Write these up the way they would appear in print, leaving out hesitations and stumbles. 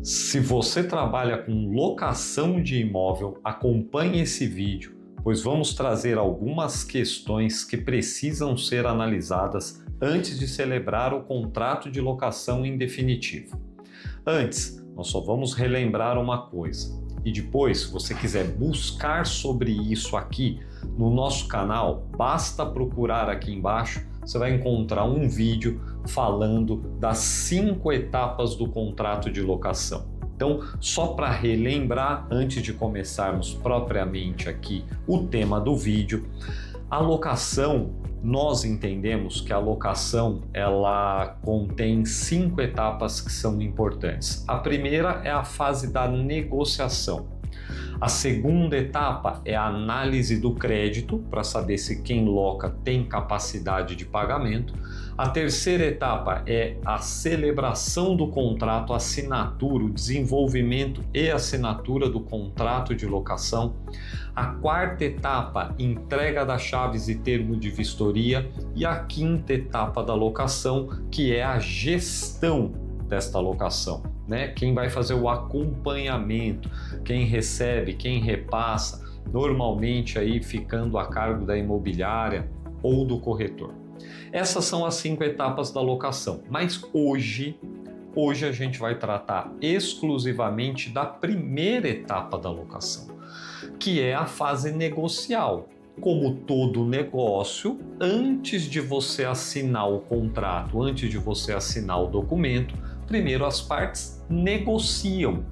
Se você trabalha com locação de imóvel, acompanhe esse vídeo, pois vamos trazer algumas questões que precisam ser analisadas antes de celebrar o contrato de locação em definitivo. Antes, nós só vamos relembrar uma coisa. E depois, se você quiser buscar sobre isso aqui no nosso canal, basta procurar aqui embaixo, você vai encontrar um vídeo falando das 5 etapas do contrato de locação. Então, só para relembrar, antes de começarmos propriamente aqui o tema do vídeo, a locação, nós entendemos que a locação ela contém 5 etapas que são importantes. A primeira é a fase da negociação. A segunda etapa é a análise do crédito, para saber se quem loca tem capacidade de pagamento. A terceira etapa é a celebração do contrato, a assinatura, o desenvolvimento e assinatura do contrato de locação. A quarta etapa, entrega das chaves e termo de vistoria. E a quinta etapa da locação, que é a gestão desta locação, né? Quem vai fazer o acompanhamento, quem recebe, quem repassa, normalmente aí ficando a cargo da imobiliária ou do corretor. Essas são as 5 etapas da locação, mas hoje a gente vai tratar exclusivamente da primeira etapa da locação, que é a fase negocial. Como todo negócio, antes de você assinar o contrato, antes de você assinar o documento, primeiro as partes negociam.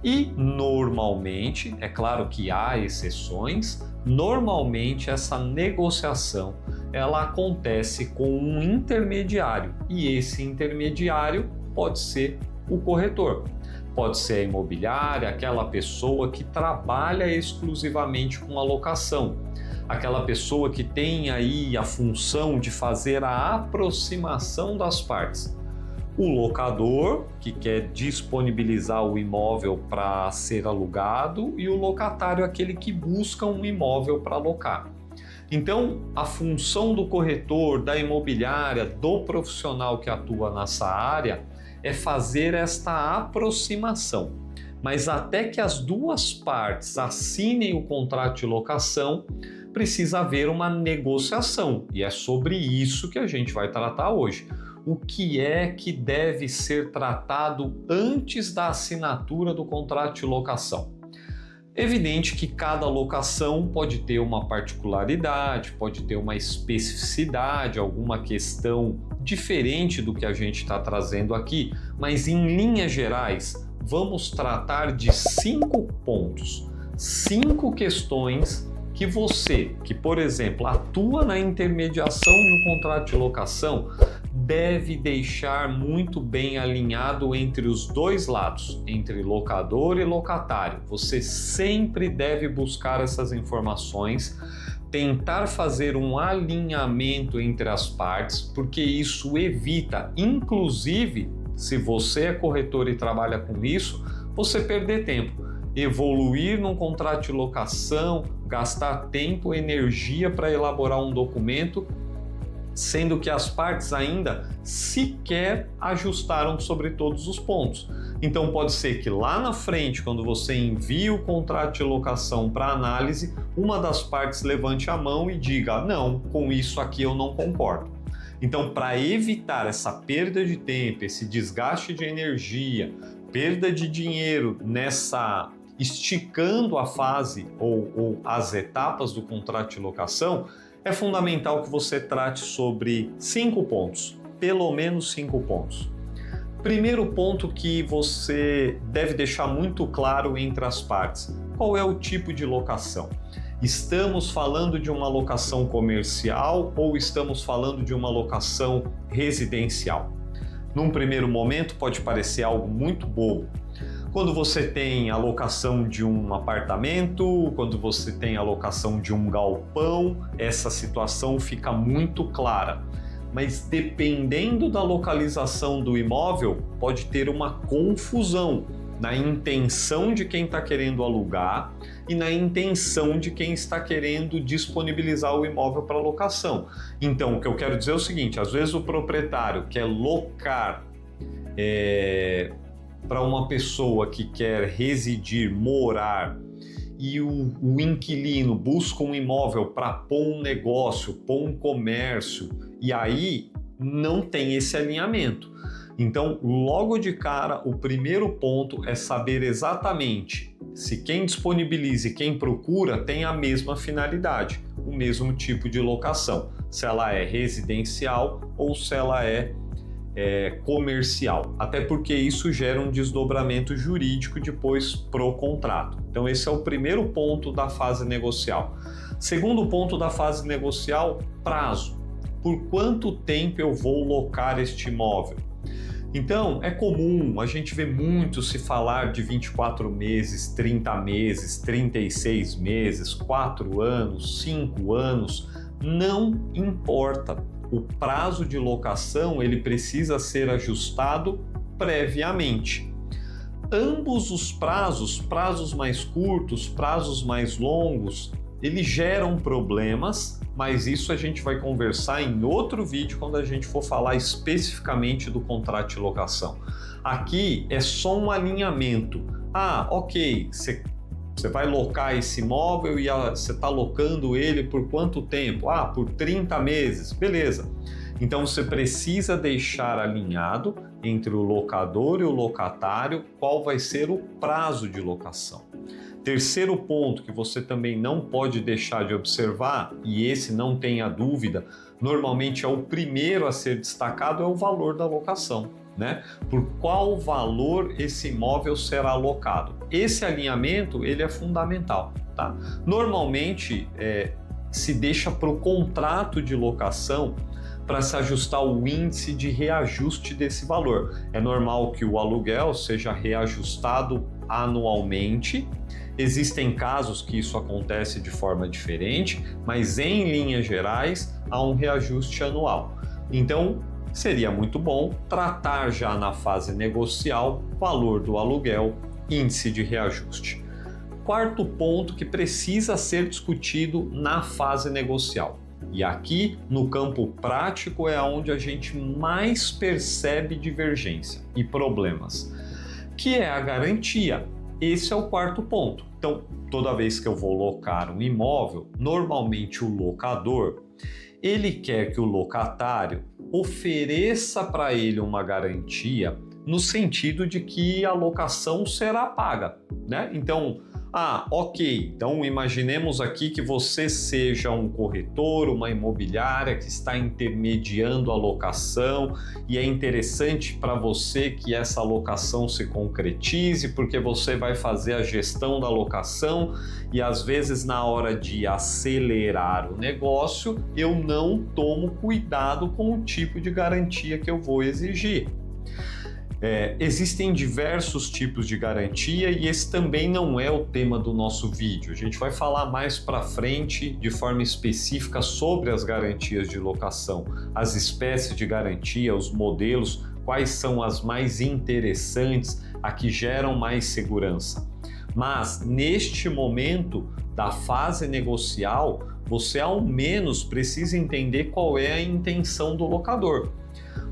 E normalmente, é claro que há exceções, normalmente essa negociação ela acontece com um intermediário, e esse intermediário pode ser o corretor. Pode ser a imobiliária, aquela pessoa que trabalha exclusivamente com a locação, aquela pessoa que tem aí a função de fazer a aproximação das partes. O locador, que quer disponibilizar o imóvel para ser alugado, e o locatário, aquele que busca um imóvel para alocar. Então, a função do corretor, da imobiliária, do profissional que atua nessa área é fazer esta aproximação. Mas até que as duas partes assinem o contrato de locação, precisa haver uma negociação. E é sobre isso que a gente vai tratar hoje. O que é que deve ser tratado antes da assinatura do contrato de locação? Evidente que cada locação pode ter uma particularidade, pode ter uma especificidade, alguma questão diferente do que a gente está trazendo aqui, mas em linhas gerais, vamos tratar de 5 pontos, 5 questões que você, que por exemplo, atua na intermediação de um contrato de locação, deve deixar muito bem alinhado entre os dois lados, entre locador e locatário. Você sempre deve buscar essas informações, tentar fazer um alinhamento entre as partes, porque isso evita, inclusive, se você é corretor e trabalha com isso, você perder tempo, evoluir num contrato de locação, gastar tempo e energia para elaborar um documento, sendo que as partes ainda sequer ajustaram sobre todos os pontos. Então pode ser que lá na frente, quando você envia o contrato de locação para análise, uma das partes levante a mão e diga: não, com isso aqui eu não concordo. Então, para evitar essa perda de tempo, esse desgaste de energia, perda de dinheiro nessa esticando a fase ou as etapas do contrato de locação, é fundamental que você trate sobre 5 pontos, pelo menos 5 pontos. Primeiro ponto que você deve deixar muito claro entre as partes: qual é o tipo de locação? Estamos falando de uma locação comercial ou estamos falando de uma locação residencial? Num primeiro momento pode parecer algo muito bobo. Quando você tem a locação de um apartamento, quando você tem a locação de um galpão, essa situação fica muito clara. Mas dependendo da localização do imóvel, pode ter uma confusão na intenção de quem está querendo alugar e na intenção de quem está querendo disponibilizar o imóvel para locação. Então, o que eu quero dizer é o seguinte: às vezes o proprietário quer locar para uma pessoa que quer residir, morar, e o inquilino busca um imóvel para pôr um negócio, pôr um comércio, e aí não tem esse alinhamento. Então, logo de cara, o primeiro ponto é saber exatamente se quem disponibiliza e quem procura tem a mesma finalidade, o mesmo tipo de locação, se ela é residencial ou se ela é comercial, até porque isso gera um desdobramento jurídico depois pro contrato. Então esse é o primeiro ponto da fase negocial. Segundo ponto da fase negocial, prazo. Por quanto tempo eu vou locar este imóvel? Então é comum, a gente vê muito se falar de 24 meses, 30 meses, 36 meses, 4 anos, 5 anos, não importa. O prazo de locação ele precisa ser ajustado previamente. Ambos os prazos mais curtos, prazos mais longos, eles geram problemas, mas isso a gente vai conversar em outro vídeo quando a gente for falar especificamente do contrato de locação. Aqui é só um alinhamento. Ok, você vai locar esse imóvel e você está locando ele por quanto tempo? Por 30 meses, beleza. Então você precisa deixar alinhado entre o locador e o locatário qual vai ser o prazo de locação. Terceiro ponto que você também não pode deixar de observar, e esse não tenha dúvida, normalmente é o primeiro a ser destacado, é o valor da locação. Né? Por qual valor esse imóvel será alocado? Esse alinhamento ele é fundamental, tá? Normalmente se deixa para o contrato de locação para se ajustar o índice de reajuste desse valor. É normal que o aluguel seja reajustado anualmente. Existem casos que isso acontece de forma diferente, mas em linhas gerais há um reajuste anual. Então seria muito bom tratar já na fase negocial valor do aluguel, índice de reajuste. Quarto ponto que precisa ser discutido na fase negocial. E aqui no campo prático é onde a gente mais percebe divergência e problemas, que é a garantia. Esse é o quarto ponto. Então, toda vez que eu vou locar um imóvel, normalmente o locador, ele quer que o locatário ofereça para ele uma garantia no sentido de que a locação será paga, né? Então, ok, então imaginemos aqui que você seja um corretor, uma imobiliária que está intermediando a locação e é interessante para você que essa locação se concretize porque você vai fazer a gestão da locação e às vezes na hora de acelerar o negócio eu não tomo cuidado com o tipo de garantia que eu vou exigir. Existem diversos tipos de garantia e esse também não é o tema do nosso vídeo. A gente vai falar mais para frente de forma específica sobre as garantias de locação, as espécies de garantia, os modelos, quais são as mais interessantes, a que geram mais segurança. Mas neste momento da fase negocial, você ao menos precisa entender qual é a intenção do locador.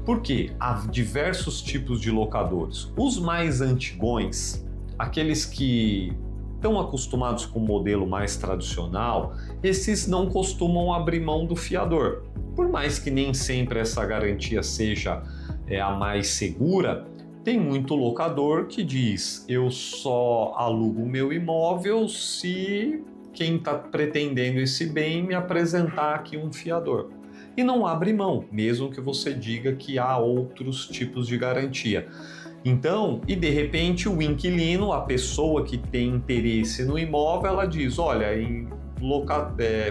Porque há diversos tipos de locadores. Os mais antigões, aqueles que estão acostumados com o modelo mais tradicional, esses não costumam abrir mão do fiador. Por mais que nem sempre essa garantia seja a mais segura, tem muito locador que diz: eu só alugo o meu imóvel se quem está pretendendo esse bem me apresentar aqui um fiador. E não abre mão, mesmo que você diga que há outros tipos de garantia. Então, e de repente o inquilino, a pessoa que tem interesse no imóvel, ela diz: olha,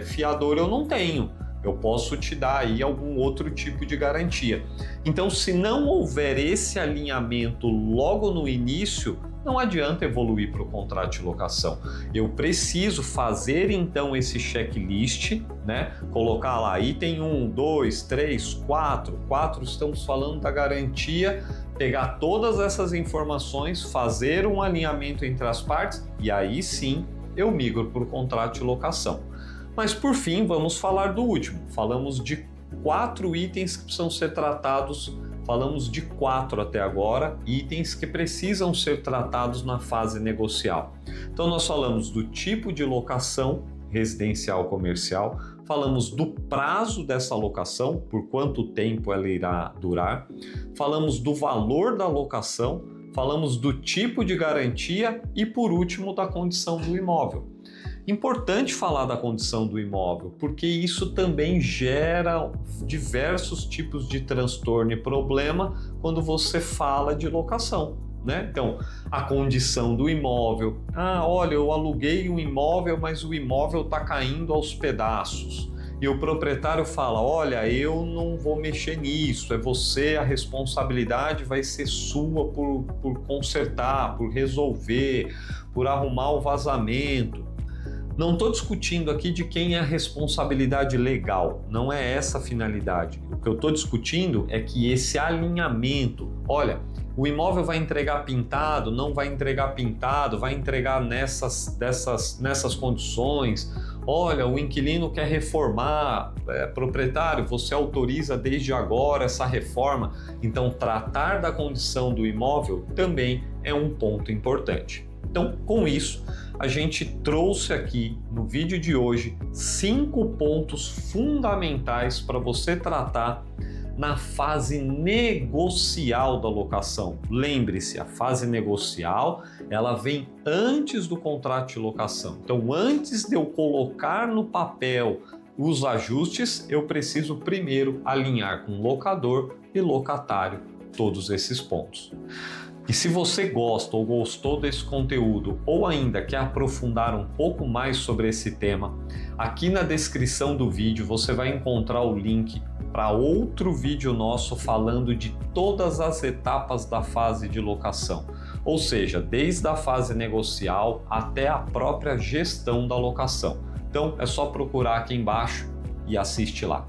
fiador eu não tenho, eu posso te dar aí algum outro tipo de garantia. Então, se não houver esse alinhamento logo no início, não adianta evoluir para o contrato de locação. Eu preciso fazer então esse checklist, né? Colocar lá item 1, 2, 3, 4, estamos falando da garantia, pegar todas essas informações, fazer um alinhamento entre as partes e aí sim eu migro para o contrato de locação. Mas por fim, vamos falar do último. Falamos de 4 itens que precisam ser tratados falamos de 4 até agora, itens que precisam ser tratados na fase negocial. Então nós falamos do tipo de locação, residencial comercial, falamos do prazo dessa locação, por quanto tempo ela irá durar, falamos do valor da locação, falamos do tipo de garantia e, por último, da condição do imóvel. Importante falar da condição do imóvel, porque isso também gera diversos tipos de transtorno e problema quando você fala de locação, né? Então, a condição do imóvel. Olha, eu aluguei um imóvel, mas o imóvel está caindo aos pedaços. E o proprietário fala, olha, eu não vou mexer nisso, é você, a responsabilidade vai ser sua por consertar, por resolver, por arrumar o vazamento. Não estou discutindo aqui de quem é a responsabilidade legal, não é essa a finalidade. O que eu estou discutindo é que esse alinhamento, olha, o imóvel vai entregar pintado, não vai entregar pintado, vai entregar nessas condições. Olha, o inquilino quer reformar, proprietário, você autoriza desde agora essa reforma. Então, tratar da condição do imóvel também é um ponto importante. Então, com isso, a gente trouxe aqui no vídeo de hoje 5 pontos fundamentais para você tratar na fase negocial da locação. Lembre-se, a fase negocial, ela vem antes do contrato de locação. Então, antes de eu colocar no papel os ajustes, eu preciso primeiro alinhar com locador e locatário todos esses pontos. E se você gosta ou gostou desse conteúdo ou ainda quer aprofundar um pouco mais sobre esse tema, aqui na descrição do vídeo você vai encontrar o link para outro vídeo nosso falando de todas as etapas da fase de locação, ou seja, desde a fase negocial até a própria gestão da locação. Então é só procurar aqui embaixo e assiste lá.